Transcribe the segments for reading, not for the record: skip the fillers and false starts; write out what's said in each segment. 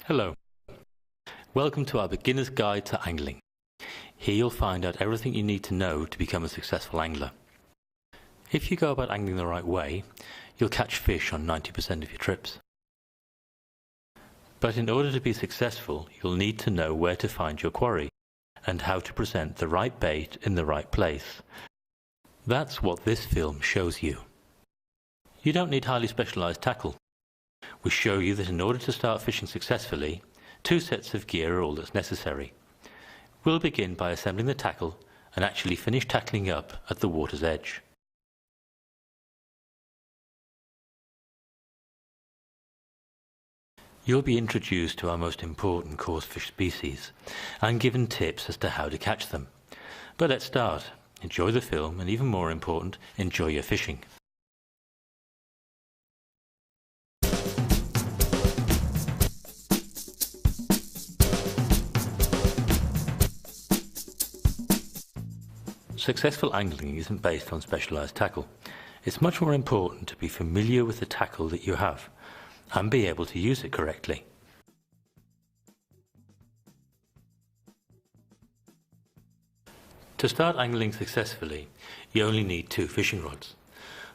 Hello. Welcome to our beginner's guide to angling. Here you'll find out everything you need to know to become a successful angler. If you go about angling the right way, you'll catch fish on 90% of your trips. But in order to be successful, you'll need to know where to find your quarry and how to present the right bait in the right place. That's what this film shows you. You don't need highly specialized tackle. We show you that in order to start fishing successfully, 2 sets of gear are all that's necessary. We'll begin by assembling the tackle and actually finish tackling up at the water's edge. You'll be introduced to our most important coarse fish species and given tips as to how to catch them. But let's start. Enjoy the film and, even more important, enjoy your fishing. Successful angling isn't based on specialized tackle. It's much more important to be familiar with the tackle that you have and be able to use it correctly. To start angling successfully, you only need 2 fishing rods.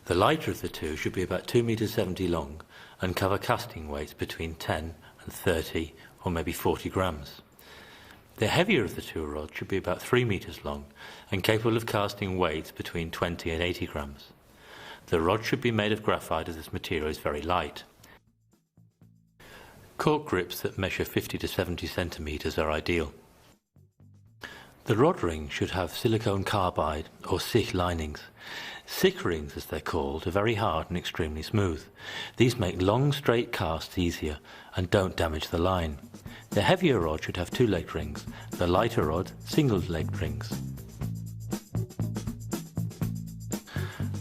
The lighter of the 2 should be about 2 meters 70 long and cover casting weights between 10 and 30 or maybe 40 grams. The heavier of the 2 rods should be about 3 meters long and capable of casting weights between 20 and 80 grams. The rod should be made of graphite, as this material is very light. Cork grips that measure 50 to 70 centimeters are ideal. The rod ring should have silicone carbide or SICK linings. SICK rings, as they're called, are very hard and extremely smooth. These make long straight casts easier and don't damage the line. The heavier rod should have 2-legged rings, the lighter rod single-legged rings.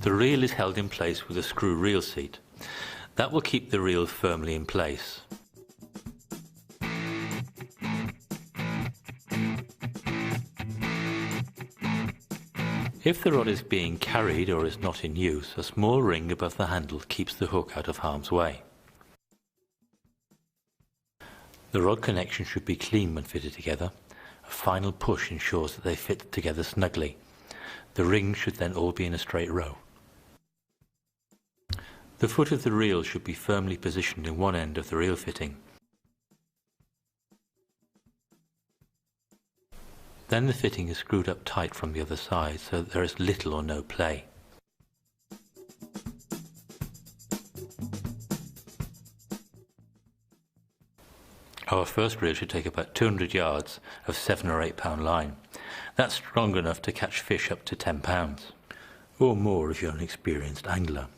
The reel is held in place with a screw reel seat. That will keep the reel firmly in place. If the rod is being carried or is not in use, a small ring above the handle keeps the hook out of harm's way. The rod connection should be clean when fitted together. A final push ensures that they fit together snugly. The rings should then all be in a straight row. The foot of the reel should be firmly positioned in one end of the reel fitting. Then the fitting is screwed up tight from the other side so that there is little or no play. Our first reel should take about 200 yards of 7 or 8 pound line. That's strong enough to catch fish up to 10 pounds, or more if you're an experienced angler.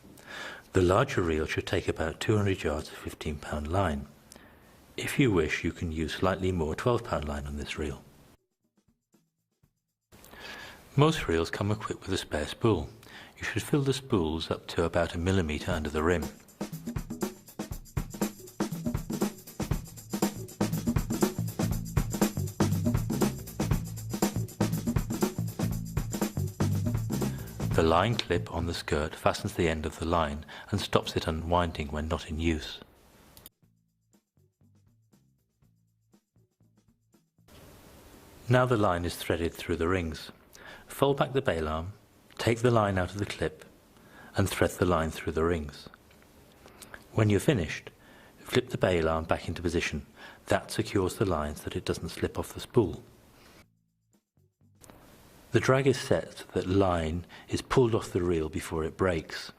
The larger reel should take about 200 yards of 15 pound line. If you wish, you can use slightly more 12 pound line on this reel. Most reels come equipped with a spare spool. You should fill the spools up to about 1 millimeter under the rim. The line clip on the skirt fastens the end of the line and stops it unwinding when not in use. Now the line is threaded through the rings. Fold back the bail arm, take the line out of the clip and thread the line through the rings. When you're finished, flip the bail arm back into position. That secures the line so that it doesn't slip off the spool. The drag is set so that line is pulled off the reel before it breaks.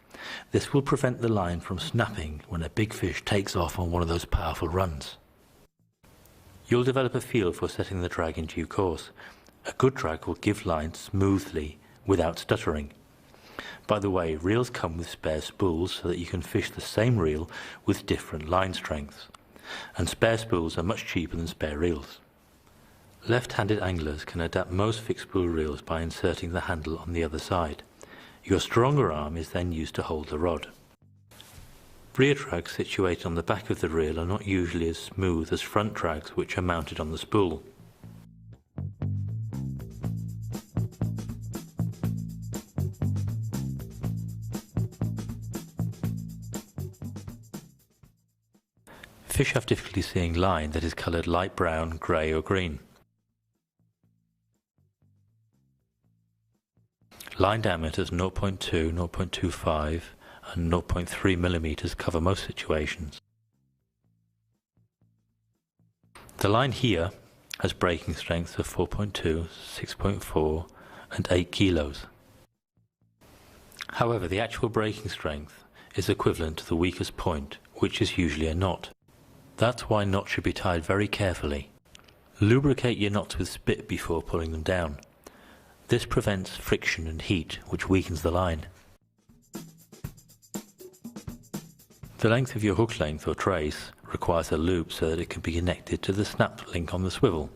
This will prevent the line from snapping when a big fish takes off on one of those powerful runs. You'll develop a feel for setting the drag in due course. A good drag will give line smoothly without stuttering. By the way, reels come with spare spools so that you can fish the same reel with different line strengths. And spare spools are much cheaper than spare reels. Left-handed anglers can adapt most fixed spool reels by inserting the handle on the other side. Your stronger arm is then used to hold the rod. Rear drags situated on the back of the reel are not usually as smooth as front drags which are mounted on the spool. Fish have difficulty seeing line that is coloured light brown, grey or green. Line diameters 0.2, 0.25 and 0.3 millimeters cover most situations. The line here has breaking strengths of 4.2, 6.4 and 8 kilos. However, the actual breaking strength is equivalent to the weakest point, which is usually a knot. That's why knots should be tied very carefully. Lubricate your knots with spit before pulling them down. This prevents friction and heat, which weakens the line. The length of your hook length or trace requires a loop so that it can be connected to the snap link on the swivel.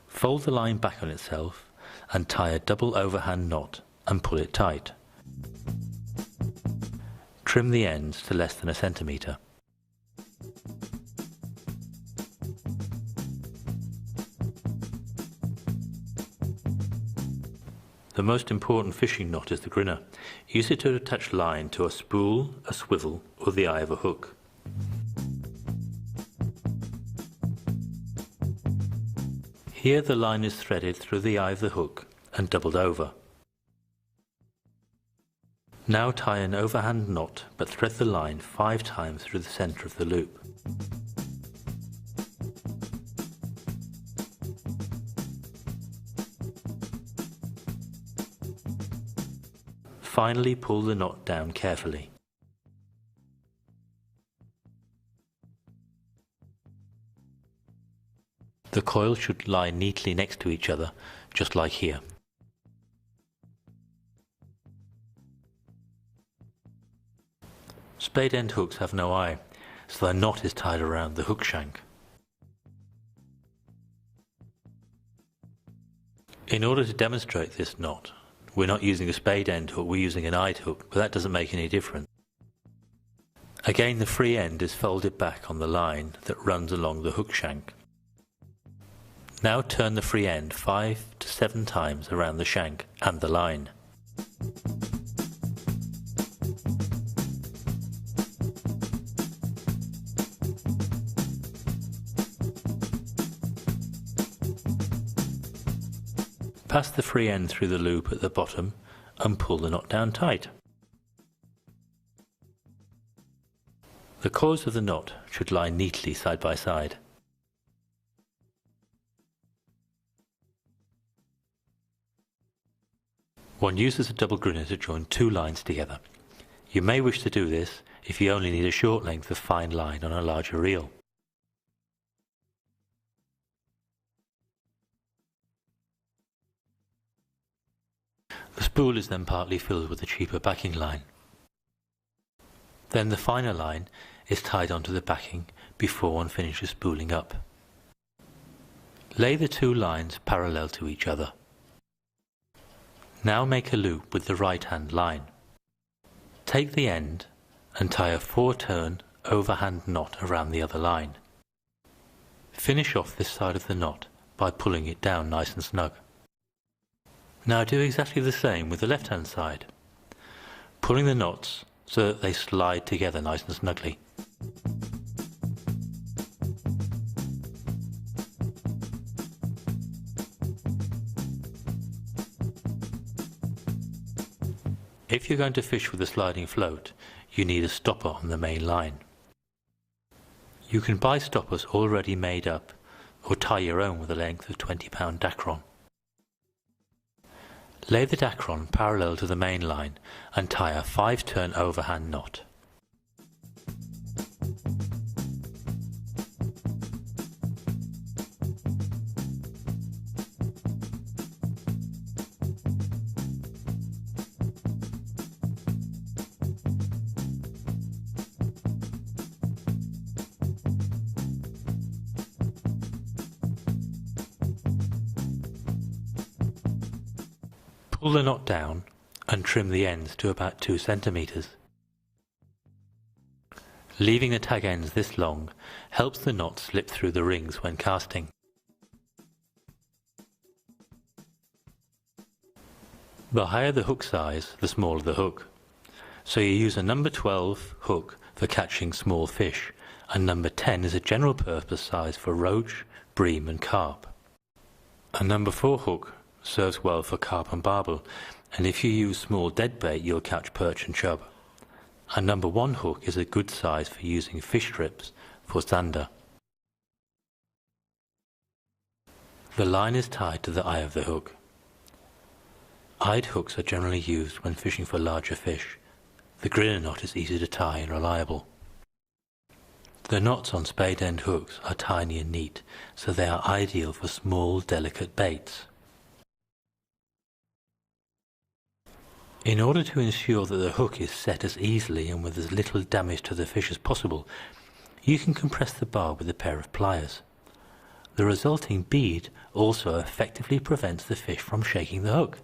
Fold the line back on itself and tie a double overhand knot and pull it tight. Trim the ends to less than a centimetre. The most important fishing knot is the grinner. Use it to attach line to a spool, a swivel or the eye of a hook. Here the line is threaded through the eye of the hook and doubled over. Now tie an overhand knot but thread the line 5 times through the centre of the loop. Finally, pull the knot down carefully. The coils should lie neatly next to each other, just like here. Spade end hooks have no eye, so the knot is tied around the hook shank. In order to demonstrate this knot, we're not using a spade end hook, we're using an eyed hook, but that doesn't make any difference. Again, the free end is folded back on the line that runs along the hook shank. Now turn the free end 5 to 7 times around the shank and the line. Pass the free end through the loop at the bottom and pull the knot down tight. The coils of the knot should lie neatly side by side. One uses a double grinner to join 2 lines together. You may wish to do this if you only need a short length of fine line on a larger reel. The spool is then partly filled with a cheaper backing line. Then the finer line is tied onto the backing before one finishes spooling up. Lay the 2 lines parallel to each other. Now make a loop with the right hand line. Take the end and tie a 4-turn overhand knot around the other line. Finish off this side of the knot by pulling it down nice and snug. Now do exactly the same with the left hand side, pulling the knots so that they slide together nice and snugly. If you're going to fish with a sliding float, you need a stopper on the main line. You can buy stoppers already made up or tie your own with a length of 20-pound Dacron. Lay the Dacron parallel to the main line and tie a 5-turn overhand knot. Pull the knot down and trim the ends to about 2 centimeters. Leaving the tag ends this long helps the knot slip through the rings when casting. The higher the hook size, the smaller the hook. So you use a number 12 hook for catching small fish and number 10 is a general purpose size for roach, bream and carp. A number 4 hook serves well for carp and barbel, and if you use small dead bait you'll catch perch and chub. A number 1 hook is a good size for using fish strips for zander. The line is tied to the eye of the hook. Eyed hooks are generally used when fishing for larger fish. The grinner knot is easy to tie and reliable. The knots on spade end hooks are tiny and neat, so they are ideal for small, delicate baits. In order to ensure that the hook is set as easily and with as little damage to the fish as possible, you can compress the bar with a pair of pliers. The resulting bead also effectively prevents the fish from shaking the hook.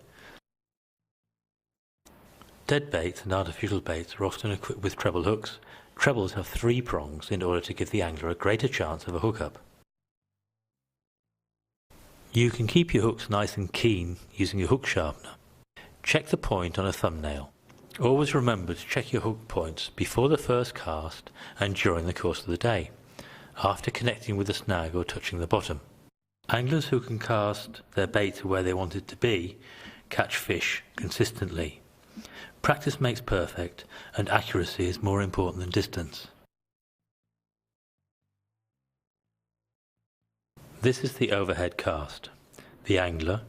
Dead baits and artificial baits are often equipped with treble hooks. Trebles have 3 prongs in order to give the angler a greater chance of a hookup. You can keep your hooks nice and keen using a hook sharpener. Check the point on a thumbnail. Always remember to check your hook points before the first cast and during the course of the day, after connecting with the snag or touching the bottom. Anglers who can cast their bait to where they want it to be catch fish consistently. Practice makes perfect, and accuracy is more important than distance. This is the overhead cast. The angler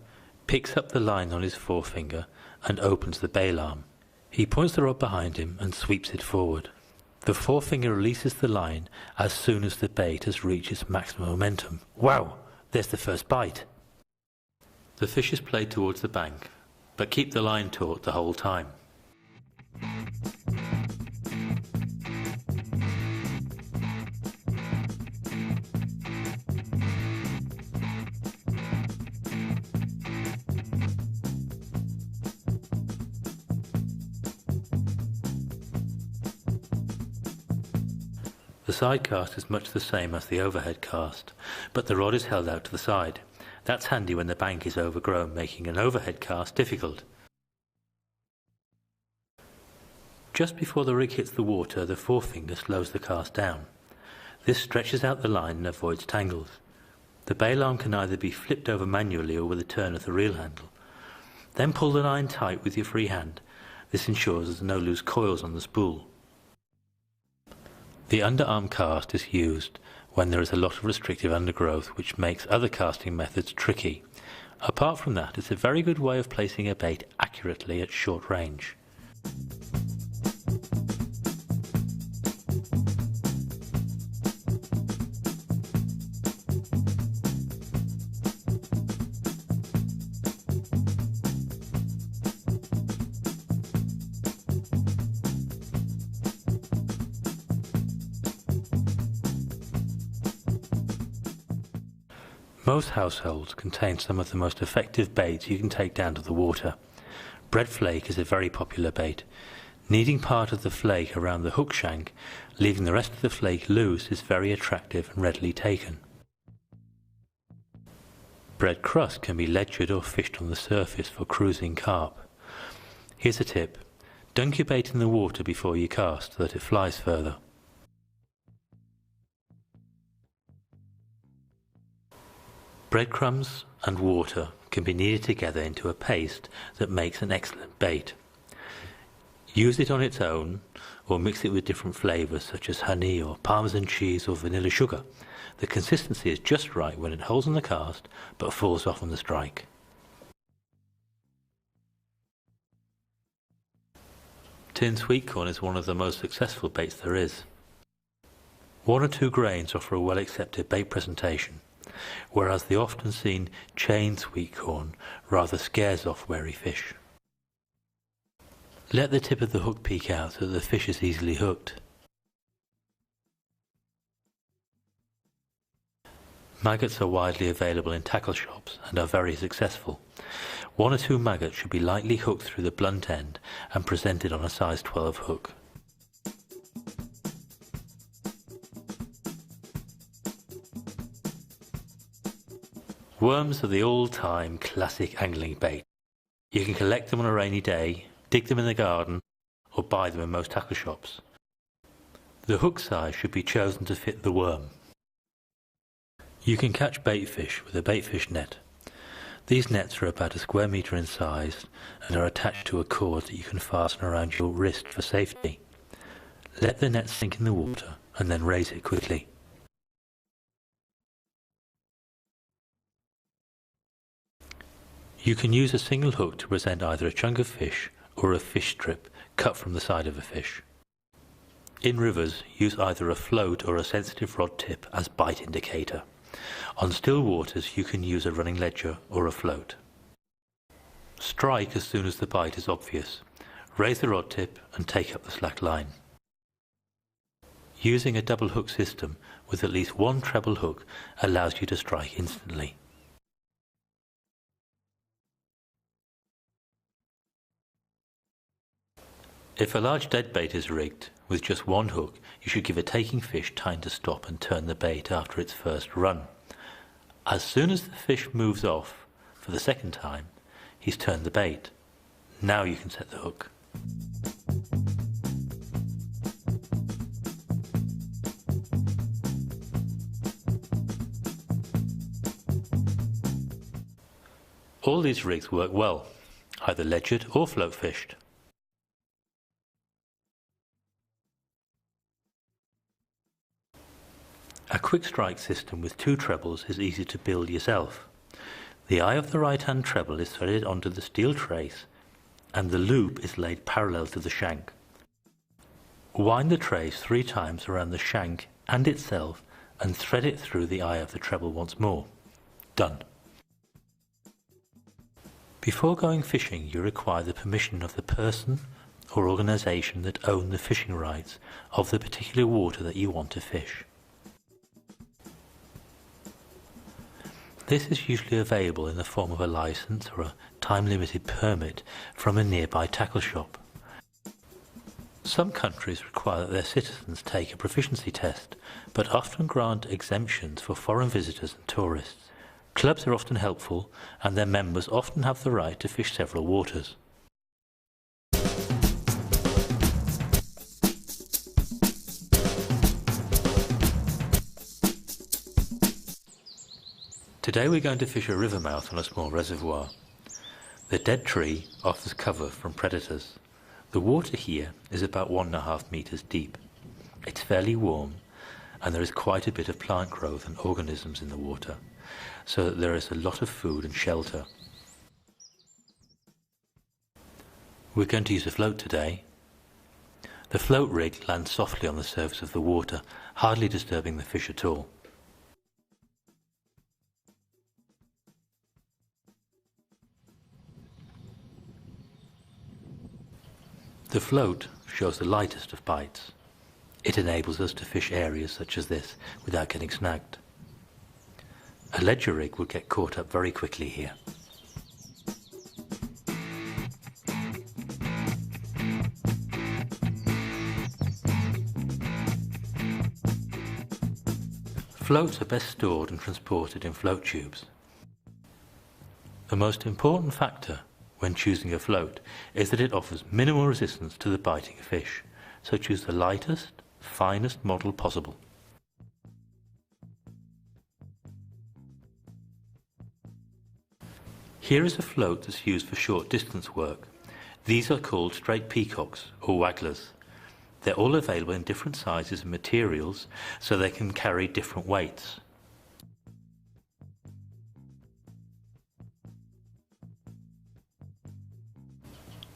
picks up the line on his forefinger and opens the bail arm. He points the rod behind him and sweeps it forward. The forefinger releases the line as soon as the bait has reached its maximum momentum. Wow! There's the first bite! The fish is played towards the bank, but keep the line taut the whole time. The side cast is much the same as the overhead cast, but the rod is held out to the side. That's handy when the bank is overgrown, making an overhead cast difficult. Just before the rig hits the water, the forefinger slows the cast down. This stretches out the line and avoids tangles. The bail arm can either be flipped over manually or with a turn of the reel handle. Then pull the line tight with your free hand. This ensures there's no loose coils on the spool. The underarm cast is used when there is a lot of restrictive undergrowth, which makes other casting methods tricky. Apart from that, it's a very good way of placing a bait accurately at short range. Most households contain some of the most effective baits you can take down to the water. Bread flake is a very popular bait. Kneading part of the flake around the hook shank, leaving the rest of the flake loose, is very attractive and readily taken. Bread crust can be ledgered or fished on the surface for cruising carp. Here's a tip: dunk your bait in the water before you cast so that it flies further. Breadcrumbs and water can be kneaded together into a paste that makes an excellent bait. Use it on its own or mix it with different flavours such as honey or parmesan cheese or vanilla sugar. The consistency is just right when it holds on the cast but falls off on the strike. Tin sweet corn is one of the most successful baits there is. 1 or 2 grains offer a well accepted bait presentation, whereas the often seen chain sweet corn rather scares off wary fish. Let the tip of the hook peek out so that the fish is easily hooked. Maggots are widely available in tackle shops and are very successful. 1 or 2 maggots should be lightly hooked through the blunt end and presented on a size 12 hook. Worms are the all-time classic angling bait. You can collect them on a rainy day, dig them in the garden, or buy them in most tackle shops. The hook size should be chosen to fit the worm. You can catch bait fish with a baitfish net. These nets are about a square metre in size and are attached to a cord that you can fasten around your wrist for safety. Let the net sink in the water and then raise it quickly. You can use a single hook to present either a chunk of fish or a fish strip cut from the side of a fish. In rivers, use either a float or a sensitive rod tip as bite indicator. On still waters, you can use a running ledger or a float. Strike as soon as the bite is obvious. Raise the rod tip and take up the slack line. Using a double hook system with at least one treble hook allows you to strike instantly. If a large deadbait is rigged with just one hook, you should give a taking fish time to stop and turn the bait after its first run. As soon as the fish moves off for the second time, he's turned the bait. Now you can set the hook. All these rigs work well, either ledgered or float fished. A quick strike system with two trebles is easy to build yourself. The eye of the right-hand treble is threaded onto the steel trace and the loop is laid parallel to the shank. Wind the trace 3 times around the shank and itself and thread it through the eye of the treble once more. Done. Before going fishing, you require the permission of the person or organisation that own the fishing rights of the particular water that you want to fish. This is usually available in the form of a licence or a time-limited permit from a nearby tackle shop. Some countries require that their citizens take a proficiency test, but often grant exemptions for foreign visitors and tourists. Clubs are often helpful, and their members often have the right to fish several waters. Today we're going to fish a river mouth on a small reservoir. The dead tree offers cover from predators. The water here is about 1.5 meters deep. It's fairly warm and there is quite a bit of plant growth and organisms in the water, so that there is a lot of food and shelter. We're going to use a float today. The float rig lands softly on the surface of the water, hardly disturbing the fish at all. The float shows the lightest of bites. It enables us to fish areas such as this without getting snagged. A ledger rig will get caught up very quickly here. Floats are best stored and transported in float tubes. The most important factor when choosing a float is that it offers minimal resistance to the biting of fish, so choose the lightest, finest model possible. Here is a float that's used for short distance work. These are called straight peacocks or wagglers. They're all available in different sizes and materials, so they can carry different weights.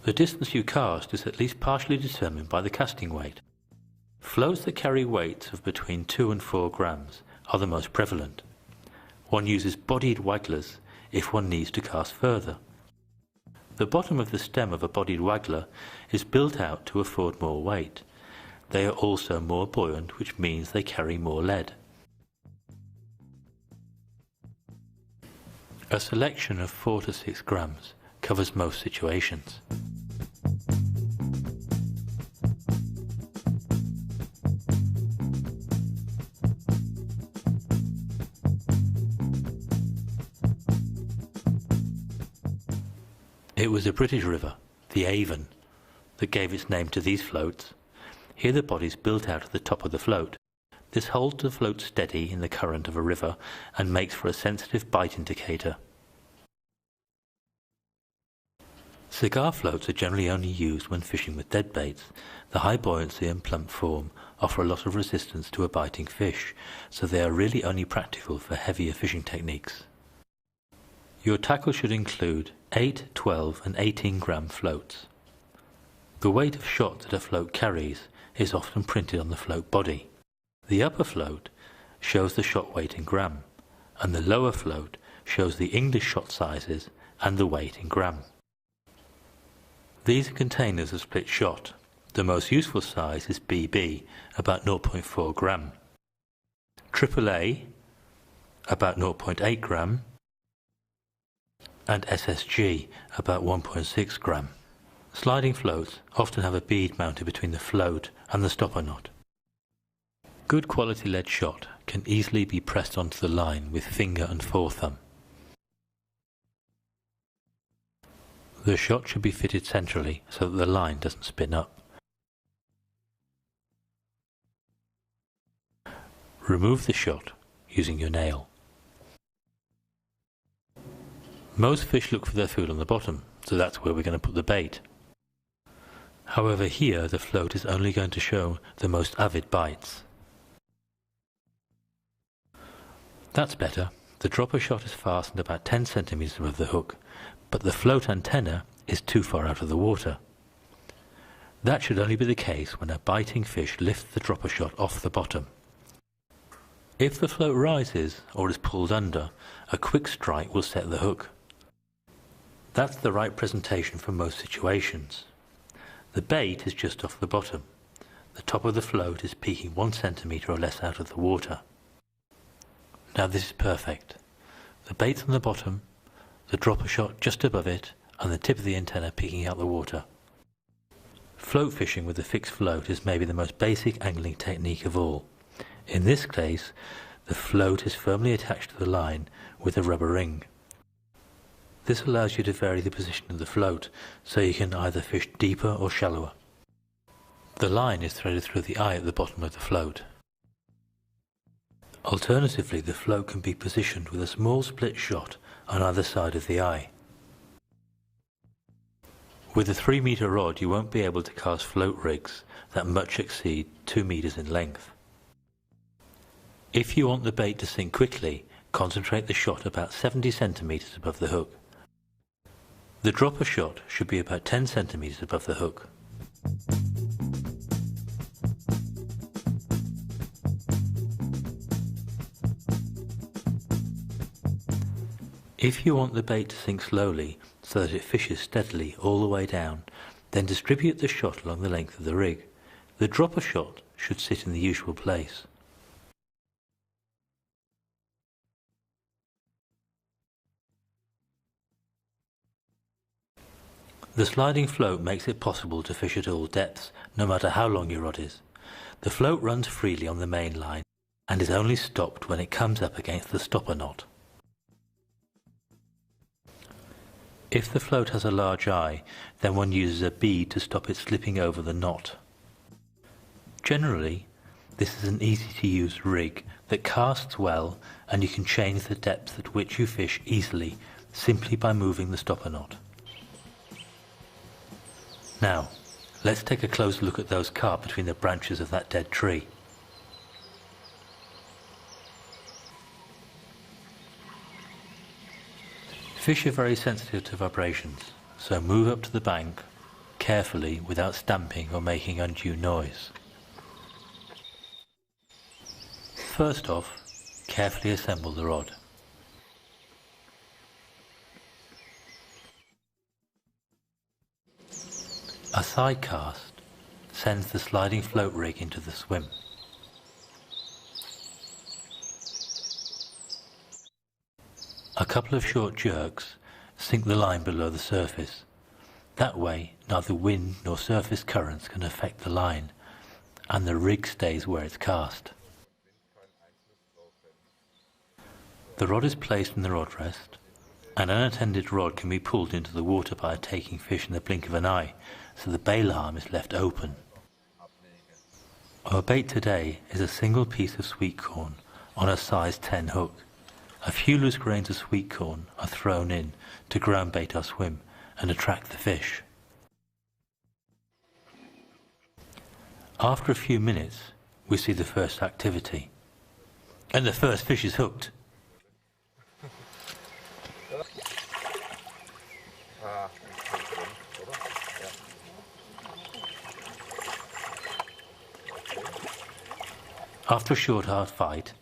The distance you cast is at least partially determined by the casting weight. Floats that carry weights of between 2 and 4 grams are the most prevalent. One uses bodied wagglers if one needs to cast further. The bottom of the stem of a bodied waggler is built out to afford more weight. They are also more buoyant, which means they carry more lead. A selection of 4 to 6 grams covers most situations. It was a British river, the Avon, that gave its name to these floats. Here the body is built out at the top of the float. This holds the float steady in the current of a river and makes for a sensitive bite indicator. Cigar floats are generally only used when fishing with dead baits. The high buoyancy and plump form offer a lot of resistance to a biting fish, so they are really only practical for heavier fishing techniques. Your tackle should include 8, 12 and 18 gram floats. The weight of shot that a float carries is often printed on the float body. The upper float shows the shot weight in gram, and the lower float shows the English shot sizes and the weight in gram. These are containers of split shot. The most useful size is BB, about 0.4 gram. AAA, about 0.8 gram, and SSG, about 1.6 gram. Sliding floats often have a bead mounted between the float and the stopper knot. Good quality lead shot can easily be pressed onto the line with finger and forethumb. The shot should be fitted centrally so that the line doesn't spin up. Remove the shot using your nail. Most fish look for their food on the bottom, so that's where we're going to put the bait. However, here the float is only going to show the most avid bites. That's better. The dropper shot is fastened about 10 centimeters above the hook, but the float antenna is too far out of the water. That should only be the case when a biting fish lifts the dropper shot off the bottom. If the float rises or is pulled under, a quick strike will set the hook. That's the right presentation for most situations. The bait is just off the bottom. The top of the float is peaking 1 centimeter or less out of the water. Now this is perfect. The bait's on the bottom, the dropper shot just above it, and the tip of the antenna peeking out the water. Float fishing with a fixed float is maybe the most basic angling technique of all. In this case, the float is firmly attached to the line with a rubber ring. This allows you to vary the position of the float, so you can either fish deeper or shallower. The line is threaded through the eye at the bottom of the float. Alternatively, the float can be positioned with a small split shot on either side of the eye. With a 3-meter rod, you won't be able to cast float rigs that much exceed 2 meters in length. If you want the bait to sink quickly, concentrate the shot about 70 centimeters above the hook. The dropper shot should be about 10 centimeters above the hook. If you want the bait to sink slowly so that it fishes steadily all the way down, then distribute the shot along the length of the rig. The dropper shot should sit in the usual place. The sliding float makes it possible to fish at all depths, no matter how long your rod is. The float runs freely on the main line and is only stopped when it comes up against the stopper knot. If the float has a large eye, then one uses a bead to stop it slipping over the knot. Generally, this is an easy-to-use rig that casts well, and you can change the depth at which you fish easily simply by moving the stopper knot. Now, let's take a closer look at those carp between the branches of that dead tree. Fish are very sensitive to vibrations, so move up to the bank carefully without stamping or making undue noise. First off, carefully assemble the rod. A side cast sends the sliding float rig into the swim. A couple of short jerks sink the line below the surface. That way, neither wind nor surface currents can affect the line, and the rig stays where it's cast. The rod is placed in the rod rest. An unattended rod can be pulled into the water by a taking fish in the blink of an eye, so the bail arm is left open. Our bait today is a single piece of sweet corn on a size 10 hook. A few loose grains of sweet corn are thrown in to ground bait our swim and attract the fish. After a few minutes, we see the first activity, and the first fish is hooked. After a short hard fight,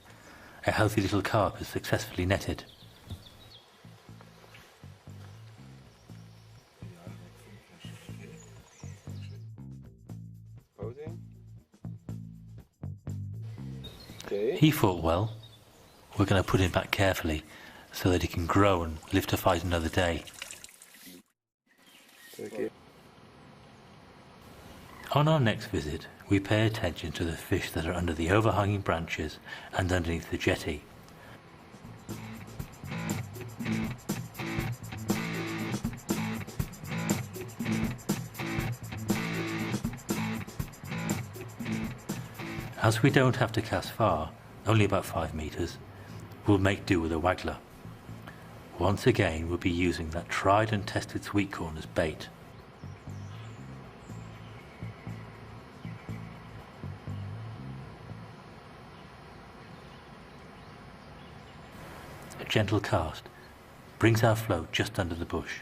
a healthy little carp is successfully netted. He fought well. We're going to put him back carefully so that he can grow and live to fight another day. Okay. On our next visit, we pay attention to the fish that are under the overhanging branches and underneath the jetty. As we don't have to cast far, only about 5 meters, we'll make do with a waggler. Once again, we'll be using that tried and tested sweet corn as bait. A gentle cast brings our float just under the bush.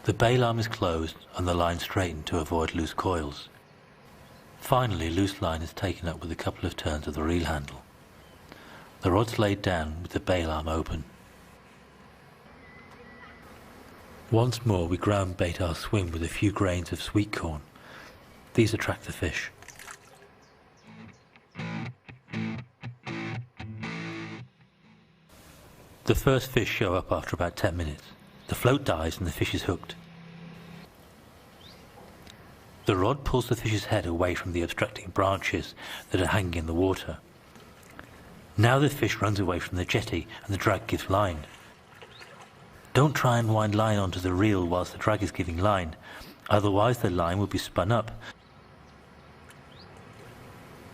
The bail arm is closed and the line straightened to avoid loose coils. Finally, loose line is taken up with a couple of turns of the reel handle. The rod's laid down with the bail arm open. Once more we ground bait our swim with a few grains of sweet corn. These attract the fish. The first fish show up after about 10 minutes. The float dies and the fish is hooked. The rod pulls the fish's head away from the obstructing branches that are hanging in the water. Now the fish runs away from the jetty and the drag gives line. Don't try and wind line onto the reel whilst the drag is giving line, otherwise the line will be spun up.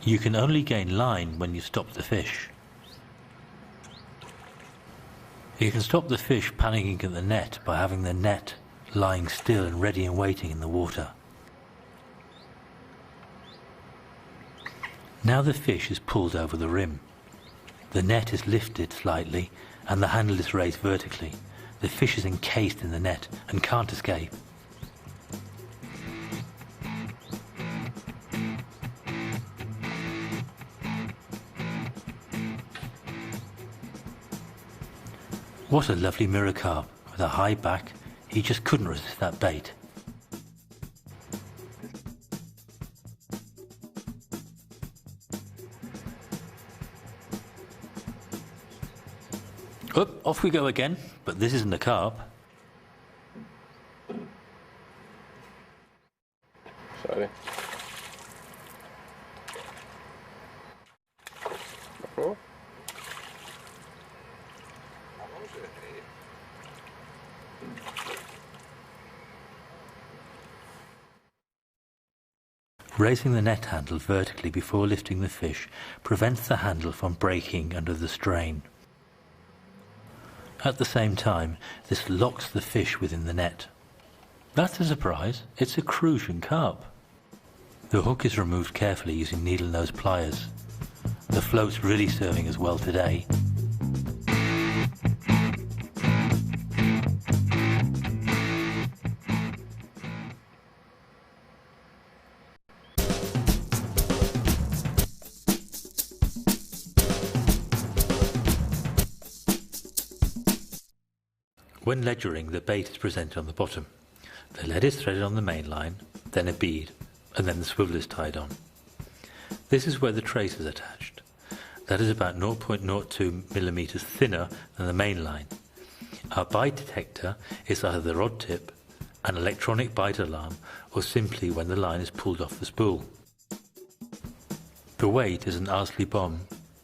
You can only gain line when you stop the fish. You can stop the fish panicking at the net by having the net lying still and ready and waiting in the water. Now the fish is pulled over the rim. The net is lifted slightly and the handle is raised vertically. The fish is encased in the net and can't escape. What a lovely mirror carp with a high back. He just couldn't resist that bait. Off we go again, but this isn't a carp. Sorry. Oh. Raising the net handle vertically before lifting the fish prevents the handle from breaking under the strain. At the same time, this locks the fish within the net. That's a surprise. It's a Crucian carp. The hook is removed carefully using needle nose pliers. The float's really serving us well today. When ledgering, the bait is presented on the bottom. The lead is threaded on the main line, then a bead, and then the swivel is tied on. This is where the trace is attached. That is about 0.02 millimeters thinner than the main line. Our bite detector is either the rod tip, an electronic bite alarm, or simply when the line is pulled off the spool. The weight is an Ardsley bomb,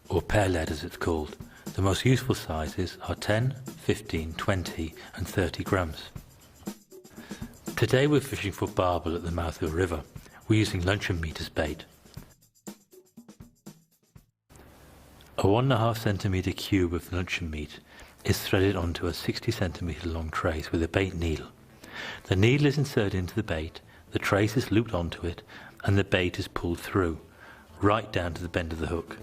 or pear lead as it's called. The most useful sizes are 10, 15, 20 and 30 grams. Today we're fishing for barbel at the mouth of a river. We're using luncheon meat as bait. A 1.5 centimetre cube of luncheon meat is threaded onto a 60 centimetre long trace with a bait needle. The needle is inserted into the bait, the trace is looped onto it, and the bait is pulled through, right down to the bend of the hook.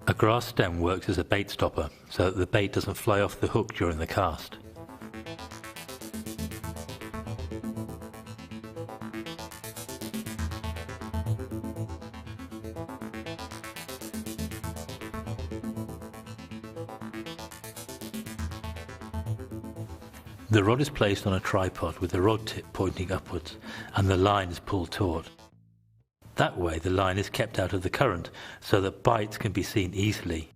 A grass stem works as a bait stopper so that the bait doesn't fly off the hook during the cast. The rod is placed on a tripod with the rod tip pointing upwards and the line is pulled taut. That way the line is kept out of the current so that bites can be seen easily.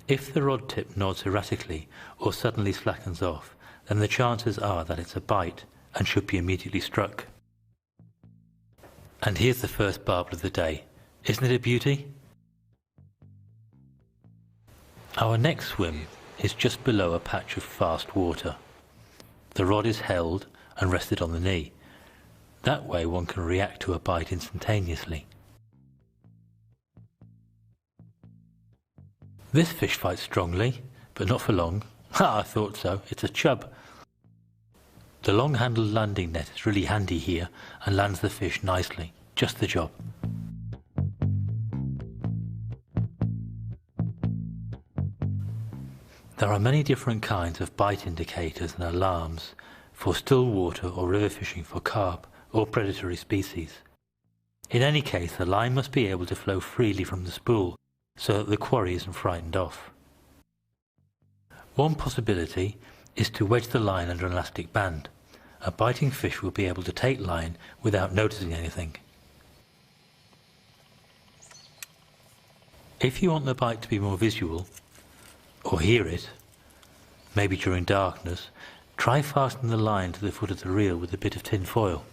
If the rod tip nods erratically or suddenly slackens off, then the chances are that it's a bite and should be immediately struck. And here's the first barbel of the day. Isn't it a beauty? Our next swim is just below a patch of fast water. The rod is held and rested on the knee. That way one can react to a bite instantaneously. This fish fights strongly, but not for long. Ha, I thought so, it's a chub. The long-handled landing net is really handy here and lands the fish nicely, just the job. There are many different kinds of bite indicators and alarms for still water or river fishing for carp or predatory species. In any case, the line must be able to flow freely from the spool so that the quarry isn't frightened off. One possibility is to wedge the line under an elastic band. A biting fish will be able to take line without noticing anything. If you want the bite to be more visual, or hear it, maybe during darkness, try fastening the line to the foot of the reel with a bit of tin foil.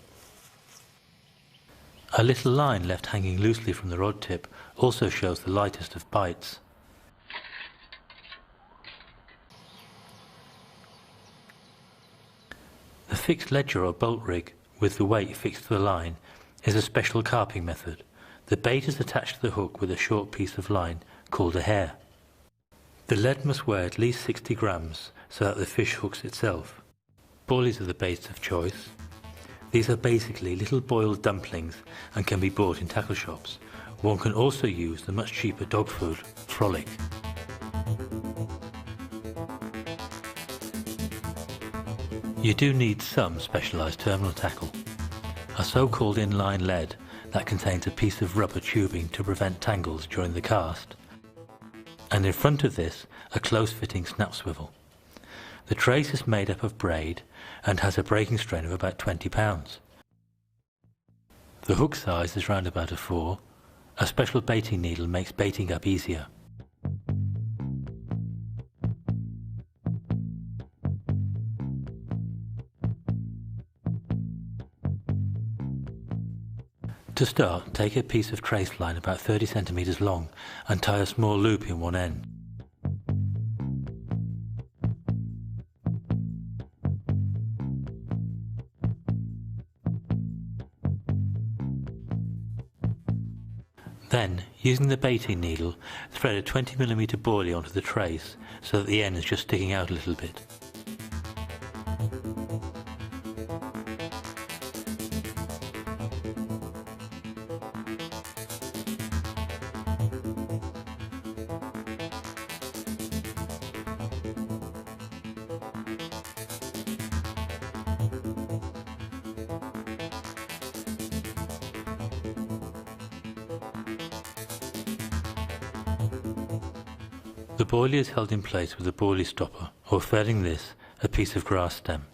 A little line left hanging loosely from the rod tip also shows the lightest of bites. The fixed ledger or bolt rig with the weight fixed to the line is a special carping method. The bait is attached to the hook with a short piece of line called a hair. The lead must weigh at least 60 grams so that the fish hooks itself. Boilies are the baits of choice. These are basically little boiled dumplings and can be bought in tackle shops. One can also use the much cheaper dog food, Frolic. You do need some specialised terminal tackle. A so-called inline lead that contains a piece of rubber tubing to prevent tangles during the cast. And in front of this, a close-fitting snap swivel. The trace is made up of braid and has a breaking strain of about 20 pounds. The hook size is round about a 4. A special baiting needle makes baiting up easier. To start, take a piece of trace line about 30 centimetres long and tie a small loop in one end. Then, using the baiting needle, thread a 20mm boilie onto the trace so that the end is just sticking out a little bit. The boilie is held in place with a boilie stopper, or failing this, a piece of grass stem.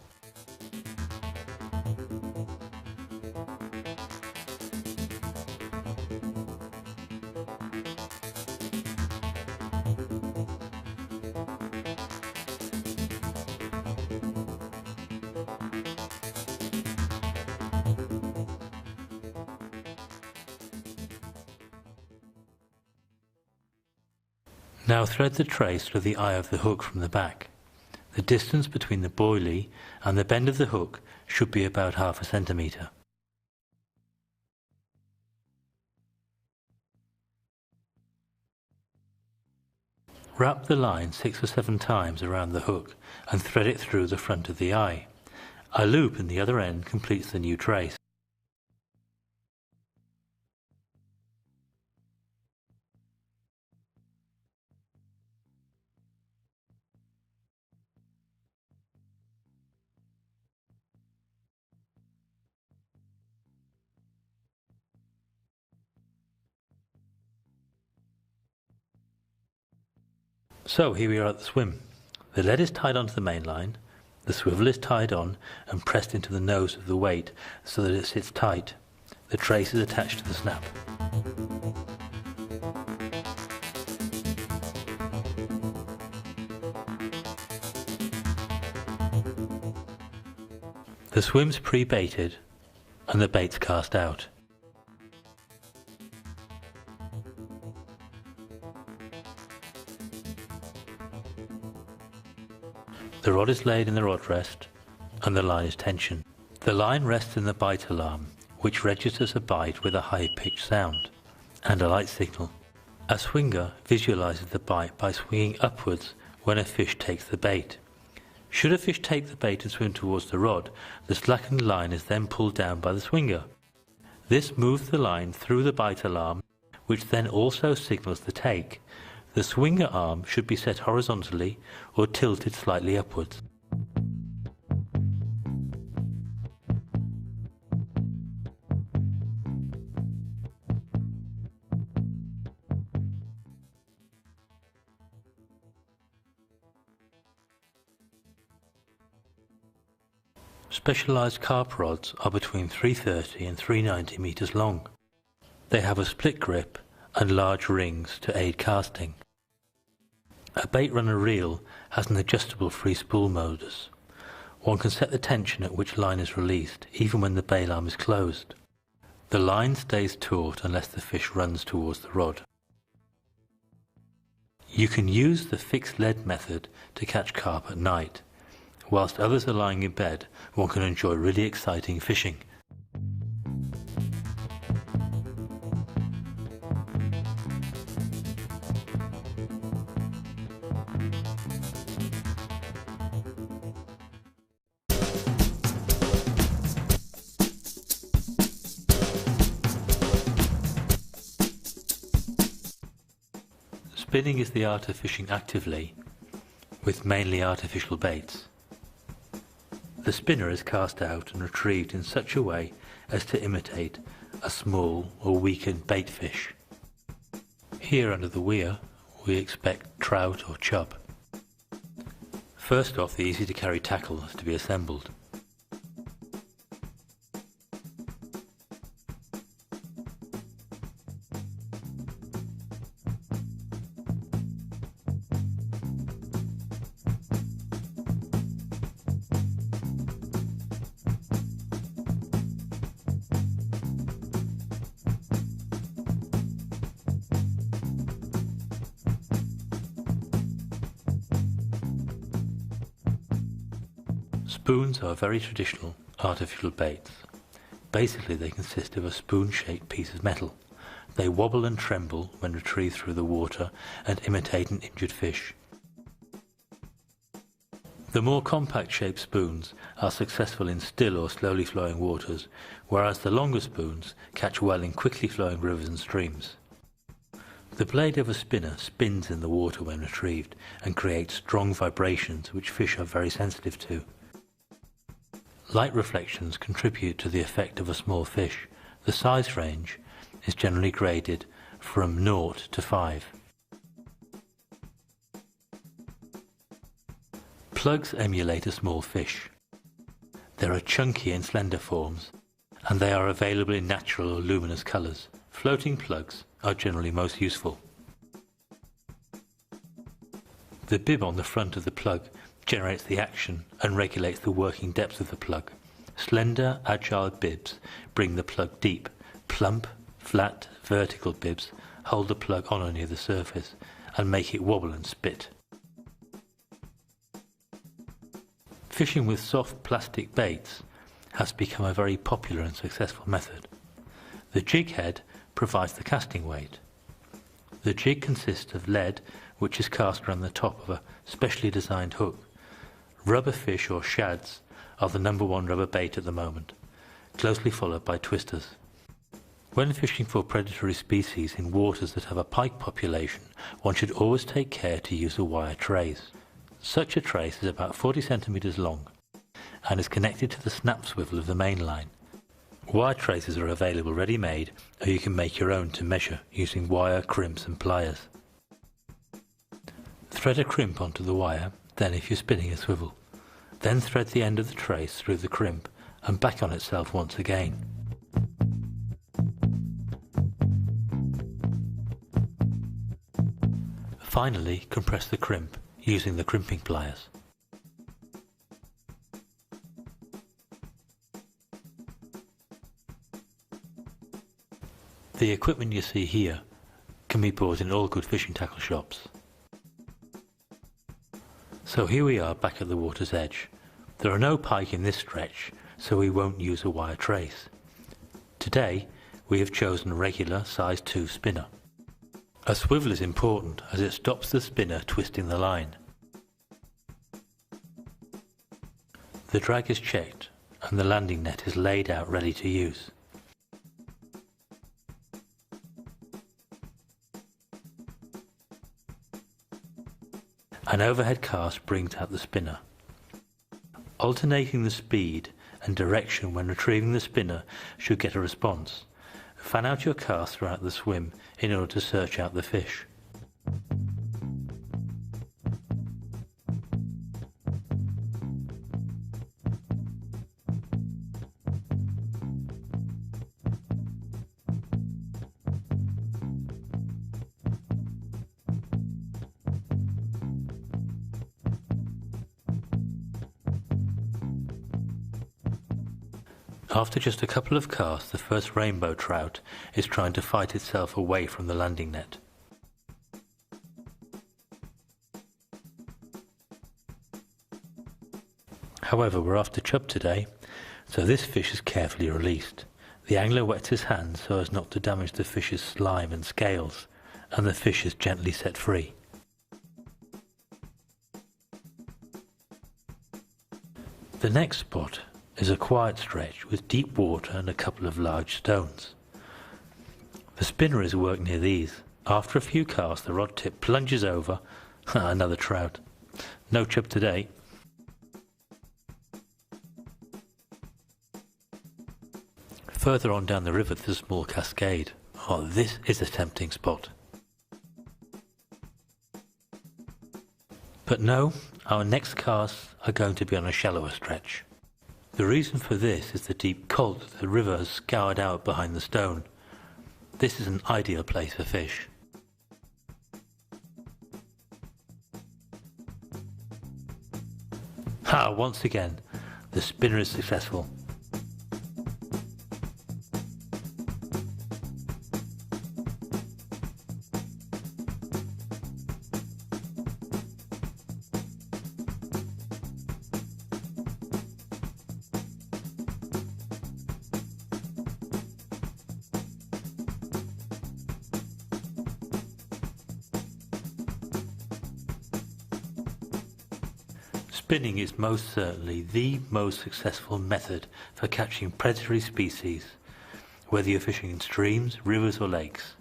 Now thread the trace through the eye of the hook from the back. The distance between the boilie and the bend of the hook should be about 1/2 centimetre. Wrap the line 6 or 7 times around the hook and thread it through the front of the eye. A loop in the other end completes the new trace. So here we are at the swim. The lead is tied onto the main line, the swivel is tied on and pressed into the nose of the weight so that it sits tight. The trace is attached to the snap. The swim's pre-baited and the bait's cast out. The rod is laid in the rod rest and the line is tensioned. The line rests in the bite alarm, which registers a bite with a high-pitched sound and a light signal. A swinger visualizes the bite by swinging upwards when a fish takes the bait. Should a fish take the bait and swim towards the rod, the slackened line is then pulled down by the swinger. This moves the line through the bite alarm, which then also signals the take. The swinger arm should be set horizontally or tilted slightly upwards. Specialized carp rods are between 330 and 390 meters long. They have a split grip and large rings to aid casting. A bait runner reel has an adjustable free spool modus. One can set the tension at which line is released, even when the bail arm is closed. The line stays taut unless the fish runs towards the rod. You can use the fixed lead method to catch carp at night. Whilst others are lying in bed, one can enjoy really exciting fishing. Spinning is the art of fishing actively, with mainly artificial baits. The spinner is cast out and retrieved in such a way as to imitate a small or weakened bait fish. Here under the weir, we expect trout or chub. First off, the easy to carry tackle is to be assembled. Spoons are very traditional artificial baits. Basically, they consist of a spoon-shaped piece of metal. They wobble and tremble when retrieved through the water and imitate an injured fish. The more compact-shaped spoons are successful in still or slowly flowing waters, whereas the longer spoons catch well in quickly flowing rivers and streams. The blade of a spinner spins in the water when retrieved and creates strong vibrations which fish are very sensitive to. Light reflections contribute to the effect of a small fish. The size range is generally graded from 0 to 5. Plugs emulate a small fish. There are chunky and slender forms, and they are available in natural or luminous colours. Floating plugs are generally most useful. The bib on the front of the plug generates the action and regulates the working depth of the plug. Slender, agile bibs bring the plug deep. Plump, flat, vertical bibs hold the plug on or near the surface, and make it wobble and spit. Fishing with soft plastic baits has become a very popular and successful method. The jig head provides the casting weight. The jig consists of lead which is cast around the top of a specially designed hook. Rubber fish or shads are the #1 rubber bait at the moment, closely followed by twisters. When fishing for predatory species in waters that have a pike population, one should always take care to use a wire trace. Such a trace is about 40 centimeters long and is connected to the snap swivel of the main line. Wire traces are available ready-made, or you can make your own to measure using wire, crimps and pliers. Thread a crimp onto the wire, then if you're spinning a swivel. Then thread the end of the trace through the crimp and back on itself once again. Finally, compress the crimp using the crimping pliers. The equipment you see here can be bought in all good fishing tackle shops. So here we are back at the water's edge. There are no pike in this stretch, so we won't use a wire trace. Today we have chosen a regular size 2 spinner. A swivel is important as it stops the spinner twisting the line. The drag is checked and the landing net is laid out ready to use. An overhead cast brings out the spinner. Alternating the speed and direction when retrieving the spinner should get a response. Fan out your cast throughout the swim in order to search out the fish. After just a couple of casts, the first rainbow trout is trying to fight itself away from the landing net. However, we're after chub today, so this fish is carefully released. The angler wets his hands so as not to damage the fish's slime and scales, and the fish is gently set free. The next spot is a quiet stretch with deep water and a couple of large stones. The spinner is worked near these. After a few casts, the rod tip plunges over. Another trout. No chub today. Further on down the river there's a small cascade. Oh, this is a tempting spot. But no, our next casts are going to be on a shallower stretch. The reason for this is the deep colt that the river has scoured out behind the stone. This is an ideal place for fish. Once again, the spinner is successful. Spinning is most certainly the most successful method for catching predatory species, whether you're fishing in streams, rivers or lakes.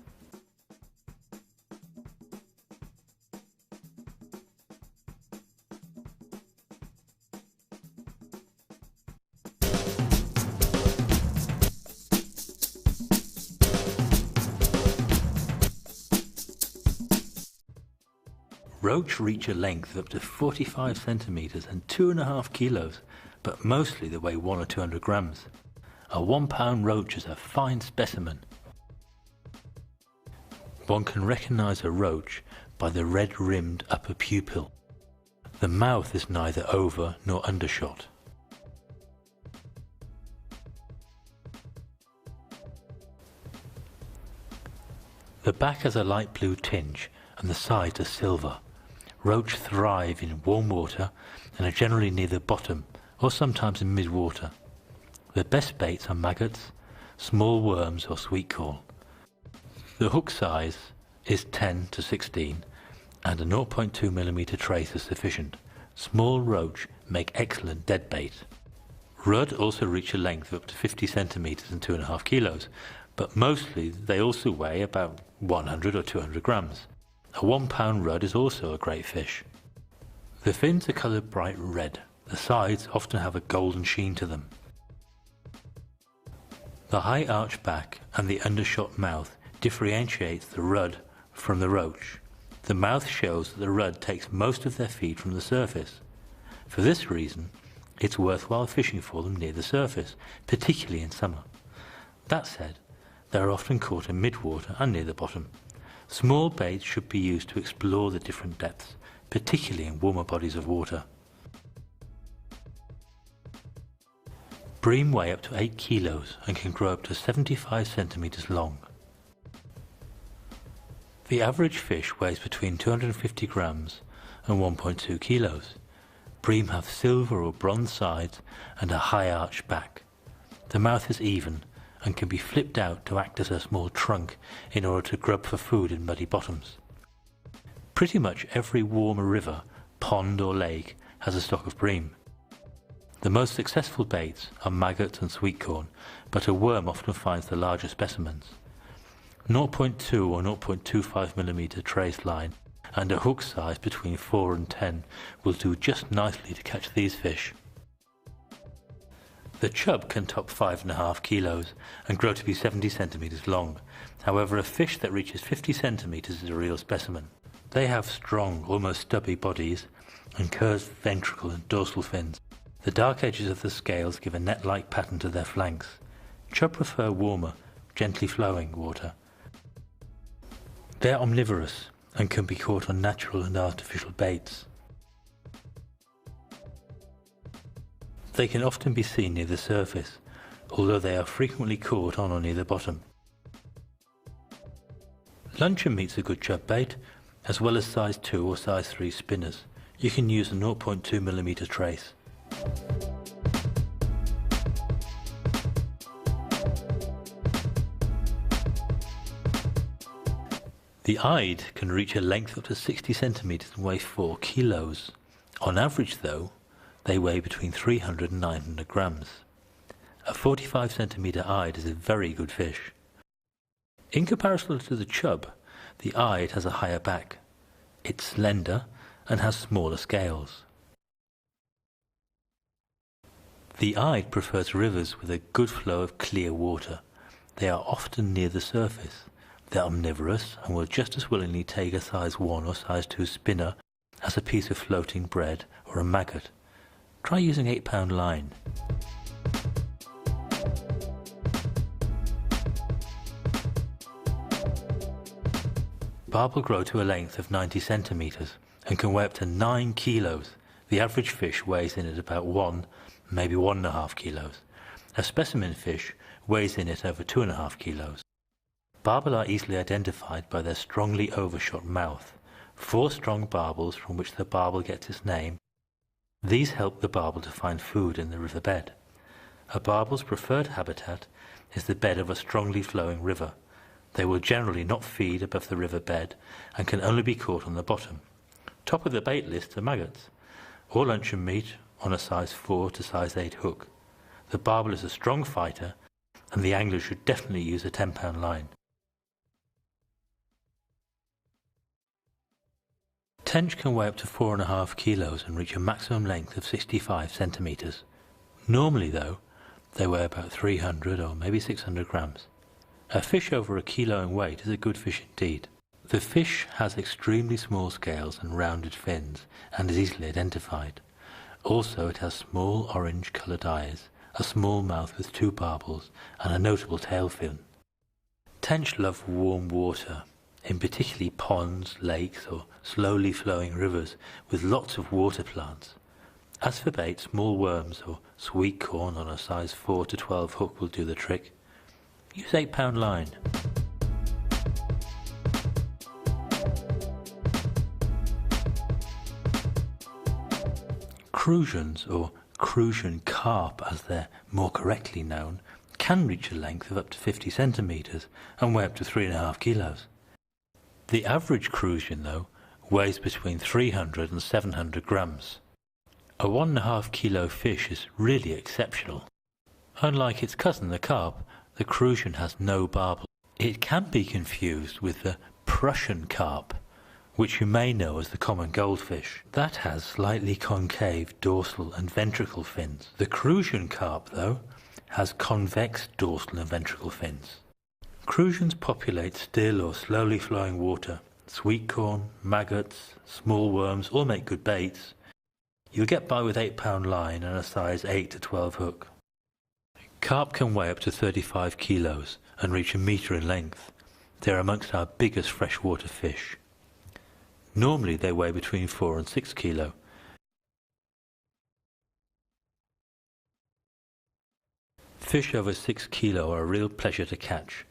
Roach reach a length of up to 45 centimeters and 2.5 kilos, but mostly they weigh 100 or 200 grams. A 1 pound roach is a fine specimen. One can recognize a roach by the red-rimmed upper pupil. The mouth is neither over nor undershot. The back has a light blue tinge and the sides are silver. Roach thrive in warm water and are generally near the bottom or sometimes in mid-water. The best baits are maggots, small worms or sweet corn. The hook size is 10 to 16 and a 0.2mm trace is sufficient. Small roach make excellent dead bait. Rudd also reach a length of up to 50 centimetres and 2.5 kilos, but mostly they also weigh about 100 or 200 grams. A 1 pound rudd is also a great fish. The fins are coloured bright red. The sides often have a golden sheen to them. The high arched back and the undershot mouth differentiates the rudd from the roach. The mouth shows that the rudd takes most of their feed from the surface. For this reason, it's worthwhile fishing for them near the surface, particularly in summer. That said, they are often caught in mid-water and near the bottom. Small baits should be used to explore the different depths, particularly in warmer bodies of water. Bream weigh up to 8 kilos and can grow up to 75 centimetres long. The average fish weighs between 250 grams and 1.2 kilos. Bream have silver or bronze sides and a high arched back. The mouth is even and can be flipped out to act as a small trunk in order to grub for food in muddy bottoms. Pretty much every warmer river, pond or lake has a stock of bream. The most successful baits are maggots and sweet corn, but a worm often finds the larger specimens. 0.2 or 0.25mm trace line and a hook size between 4 and 10 will do just nicely to catch these fish. The chub can top 5.5 kilos and grow to be 70 centimetres long. However, a fish that reaches 50 centimetres is a real specimen. They have strong, almost stubby bodies and curved ventricle and dorsal fins. The dark edges of the scales give a net-like pattern to their flanks. Chub prefer warmer, gently flowing water. They are omnivorous and can be caught on natural and artificial baits. They can often be seen near the surface, although they are frequently caught on or near the bottom. Luncheon meat's a good chub bait, as well as size 2 or size 3 spinners. You can use a 0.2mm trace. The eyed can reach a length up to 60 centimetres and weigh 4 kilos. On average though, they weigh between 300 and 900 grams. A 45 centimetre eyed is a very good fish. In comparison to the chub, the eyed has a higher back. It's slender and has smaller scales. The eyed prefers rivers with a good flow of clear water. They are often near the surface. They're omnivorous and will just as willingly take a size 1 or size 2 spinner as a piece of floating bread or a maggot. Try using 8-pound line. Barbel grow to a length of 90 centimetres and can weigh up to 9 kilos. The average fish weighs in at about 1, maybe 1.5 kilos. A specimen fish weighs in at over 2.5 kilos. Barbel are easily identified by their strongly overshot mouth. 4 strong barbels from which the barbel gets its name. These help the barbel to find food in the riverbed. A barbel's preferred habitat is the bed of a strongly flowing river. They will generally not feed above the riverbed and can only be caught on the bottom. Top of the bait list are maggots, or luncheon meat on a size 4 to size 8 hook. The barbel is a strong fighter and the angler should definitely use a 10-pound line. Tench can weigh up to 4.5 kilos and reach a maximum length of 65 centimetres. Normally though, they weigh about 300 or maybe 600 grams. A fish over a kilo in weight is a good fish indeed. The fish has extremely small scales and rounded fins and is easily identified. Also it has small orange coloured eyes, a small mouth with 2 barbels and a notable tail fin. Tench love warm water, in particularly ponds, lakes or slowly flowing rivers with lots of water plants. As for bait, small worms or sweet corn on a size 4 to 12 hook will do the trick. Use 8-pound line. Crucians, or Crucian carp as they're more correctly known, can reach a length of up to 50 centimetres and weigh up to 3.5 kilos. The average Crucian, though, weighs between 300 and 700 grams. A 1.5 kilo fish is really exceptional. Unlike its cousin the carp, the Crucian has no barbel. It can be confused with the Prussian carp, which you may know as the common goldfish. That has slightly concave dorsal and ventricle fins. The Crucian carp, though, has convex dorsal and ventricle fins. Crucians populate still or slowly flowing water. Sweet corn, maggots, small worms all make good baits. You'll get by with 8-pound line and a size 8 to 12 hook. Carp can weigh up to 35 kilos and reach a metre in length. They're amongst our biggest freshwater fish. Normally they weigh between 4 and 6 kilo. Fish over 6 kilo are a real pleasure to catch,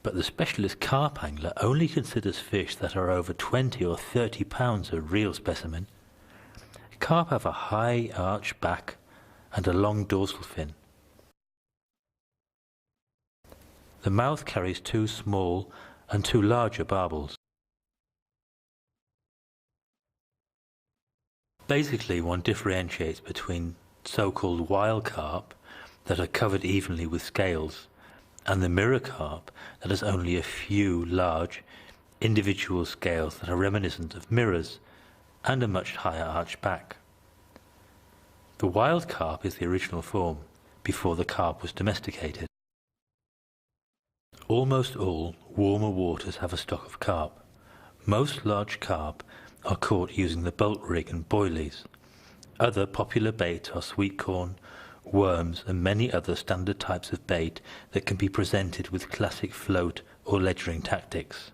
but the specialist carp angler only considers fish that are over 20 or 30 pounds a real specimen. Carp have a high arched back and a long dorsal fin. The mouth carries 2 small and 2 larger barbels. Basically, one differentiates between so-called wild carp that are covered evenly with scales and the mirror carp that has only a few large individual scales that are reminiscent of mirrors and a much higher arched back. The wild carp is the original form before the carp was domesticated. Almost all warmer waters have a stock of carp. Most large carp are caught using the bolt rig and boilies. Other popular baits are sweet corn, worms and many other standard types of bait that can be presented with classic float or ledgering tactics.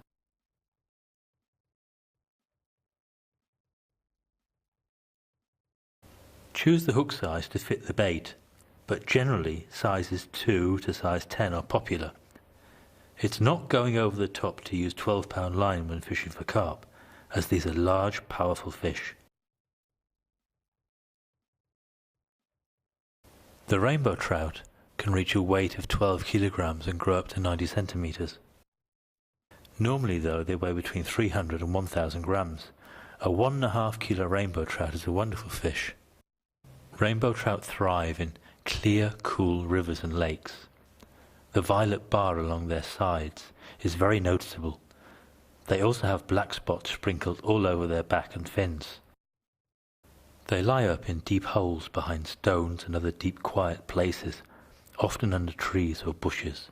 Choose the hook size to fit the bait, but generally sizes 2 to size 10 are popular. It's not going over the top to use 12-pound line when fishing for carp, as these are large, powerful fish. The rainbow trout can reach a weight of 12 kilograms and grow up to 90 centimeters. Normally, though, they weigh between 300 and 1,000 grams. A 1.5 kilo rainbow trout is a wonderful fish. Rainbow trout thrive in clear, cool rivers and lakes. The violet bar along their sides is very noticeable. They also have black spots sprinkled all over their back and fins. They lie up in deep holes behind stones and other deep quiet places, often under trees or bushes.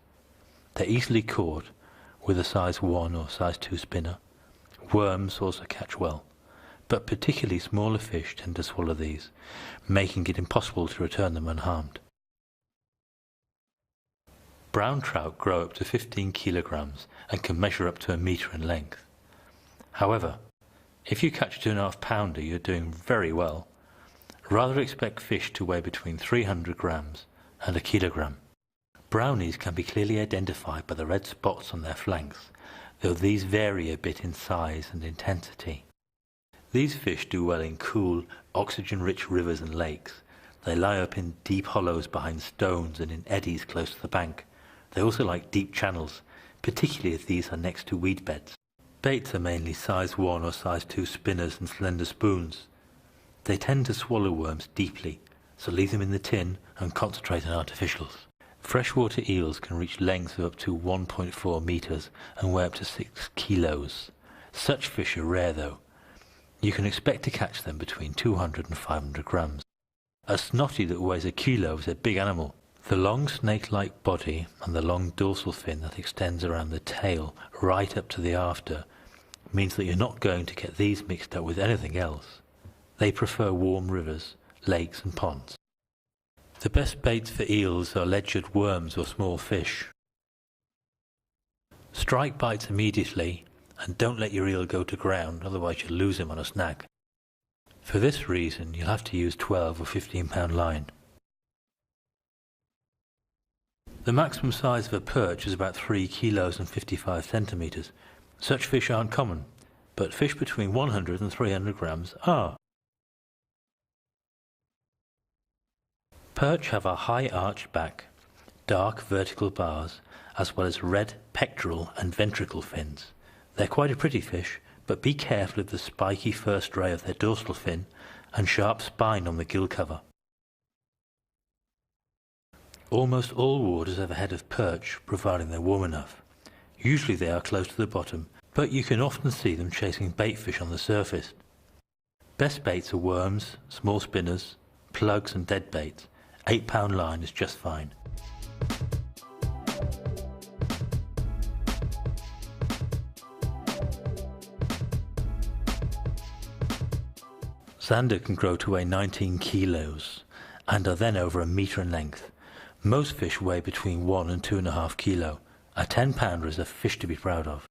They're easily caught with a size 1 or size 2 spinner. Worms also catch well, but particularly smaller fish tend to swallow these, making it impossible to return them unharmed. Brown trout grow up to 15 kilograms and can measure up to a metre in length. However, if you catch a 2.5 pounder, you're doing very well. Rather expect fish to weigh between 300 grams and a kilogram. Brownies can be clearly identified by the red spots on their flanks, though these vary a bit in size and intensity. These fish do well in cool, oxygen-rich rivers and lakes. They lie up in deep hollows behind stones and in eddies close to the bank. They also like deep channels, particularly if these are next to weed beds. Baits are mainly size 1 or size 2 spinners and slender spoons. They tend to swallow worms deeply, so leave them in the tin and concentrate on artificials. Freshwater eels can reach lengths of up to 1.4 meters and weigh up to 6 kilos. Such fish are rare though. You can expect to catch them between 200 and 500 grams. A snotty that weighs a kilo is a big animal. The long snake-like body and the long dorsal fin that extends around the tail right up to the after means that you're not going to get these mixed up with anything else. They prefer warm rivers, lakes and ponds. The best baits for eels are ledgered worms or small fish. Strike bites immediately and don't let your eel go to ground, otherwise you'll lose him on a snag. For this reason you'll have to use 12 or 15-pound line. The maximum size of a perch is about 3 kilos and 55 centimeters. Such fish aren't common, but fish between 100 and 300 grams are. Perch have a high arched back, dark vertical bars, as well as red pectoral and ventricle fins. They're quite a pretty fish, but be careful of the spiky first ray of their dorsal fin and sharp spine on the gill cover. Almost all waters have a head of perch, providing they're warm enough. Usually they are close to the bottom, but you can often see them chasing bait fish on the surface. Best baits are worms, small spinners, plugs and dead baits. 8-pound line is just fine. Zander can grow to weigh 19 kilos and are then over 1 metre in length. Most fish weigh between 1 and 2.5 kilo. A 10-pounder is a fish to be proud of.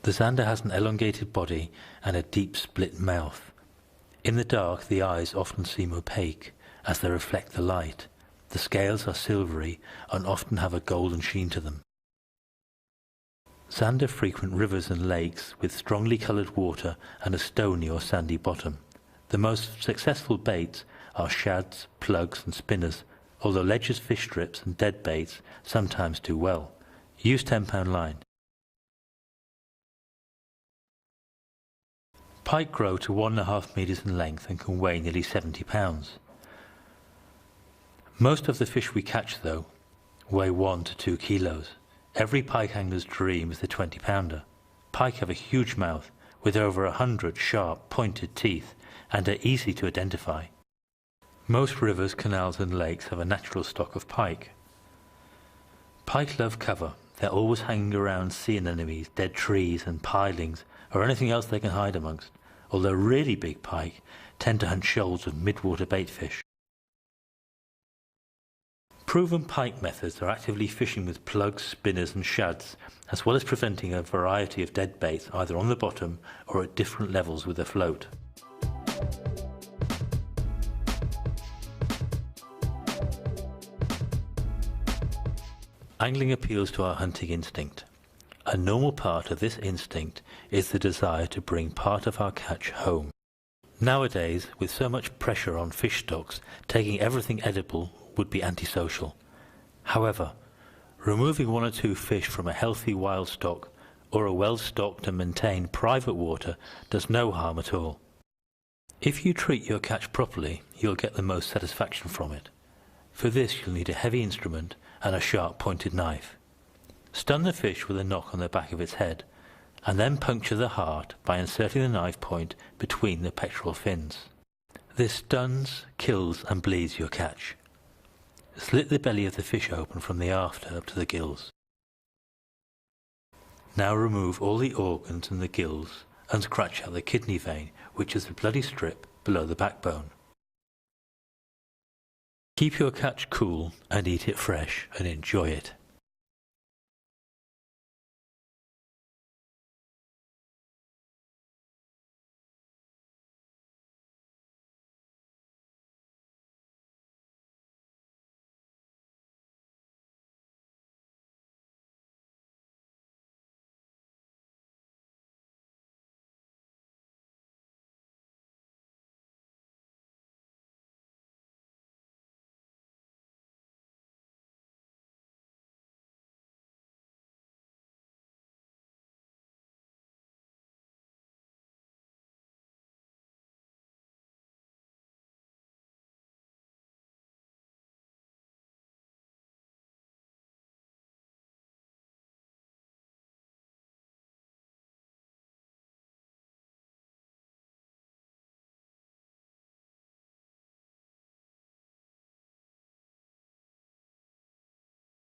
The zander has an elongated body and a deep split mouth. In the dark, the eyes often seem opaque as they reflect the light. The scales are silvery and often have a golden sheen to them. Zander frequent rivers and lakes with strongly coloured water and a stony or sandy bottom. The most successful baits are shads, plugs and spinners, although ledges, fish strips and dead baits sometimes do well. Use 10-pound line. Pike grow to 1.5 metres in length and can weigh nearly 70 pounds. Most of the fish we catch, though, weigh 1 to 2 kilos. Every pike angler's dream is the 20-pounder. Pike have a huge mouth with over 100 sharp, pointed teeth and are easy to identify. Most rivers, canals and lakes have a natural stock of pike. Pike love cover. They're always hanging around sea anemones, dead trees and pilings, or anything else they can hide amongst, although really big pike tend to hunt shoals of mid-water bait fish. Proven pike methods are actively fishing with plugs, spinners and shads, as well as presenting a variety of dead baits either on the bottom or at different levels with a float. Angling appeals to our hunting instinct. A normal part of this instinct is the desire to bring part of our catch home. Nowadays, with so much pressure on fish stocks, taking everything edible would be antisocial. However, removing 1 or 2 fish from a healthy wild stock or a well-stocked and maintained private water does no harm at all. If you treat your catch properly, you'll get the most satisfaction from it. For this, you'll need a heavy instrument and a sharp pointed knife. Stun the fish with a knock on the back of its head, and then puncture the heart by inserting the knife point between the pectoral fins. This stuns, kills and bleeds your catch. Slit the belly of the fish open from the after up to the gills. Now remove all the organs and the gills and scratch out the kidney vein, which is the bloody strip below the backbone. Keep your catch cool and eat it fresh and enjoy it.